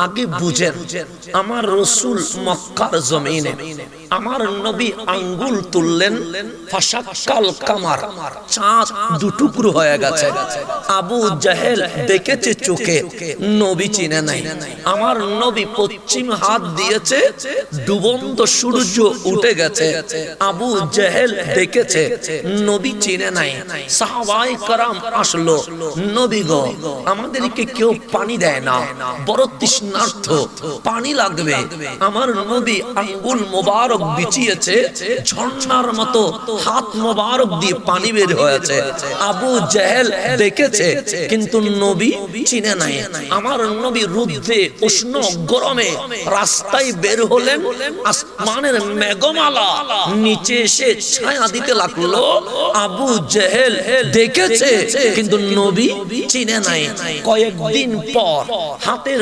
আগে বুঝেন, আমার রাসূল মক্কার জমিনে আমার নবী আঙ্গুল তুললেন, ফাশাক্কাল কামার, চাঁদ দুটুকরো হয়ে গেছে। আবু জাহেল দেখেছে চোখে, নবী চিনে নাই। আমার নবী পশ্চিম হাত দিয়েছে, ডুবন্ত সূর্য উঠে গেছে। আবু জাহেল দেখেছে, নবী চিনে নাই। সাহাবায়ে কেরাম আসলো, নবী গো, আমাদেরকে কেউ পানি দেয় না, বড় তৃষ্ণার্ত, পানি লাগবে। আমার নবী আঙ্গুল মোবারক বিছিয়েছে, ঝর্ণার মতো হাত মোবারক দিয়ে পানি বের হয়েছে। আবু জাহেল দেখেছে, কিন্তু নবী চিনে নাই। আমার নবী রুদ্ধে উষ্ণ গরমে রাস্তায় বের হলেন, আসমানের মেঘমালা নিচে এসে ছায়া দিতে লাগলো। আবু জাহেল দেখেছে, কিন্তু নবী চিনে নাই। কয়েকদিন পর হাতের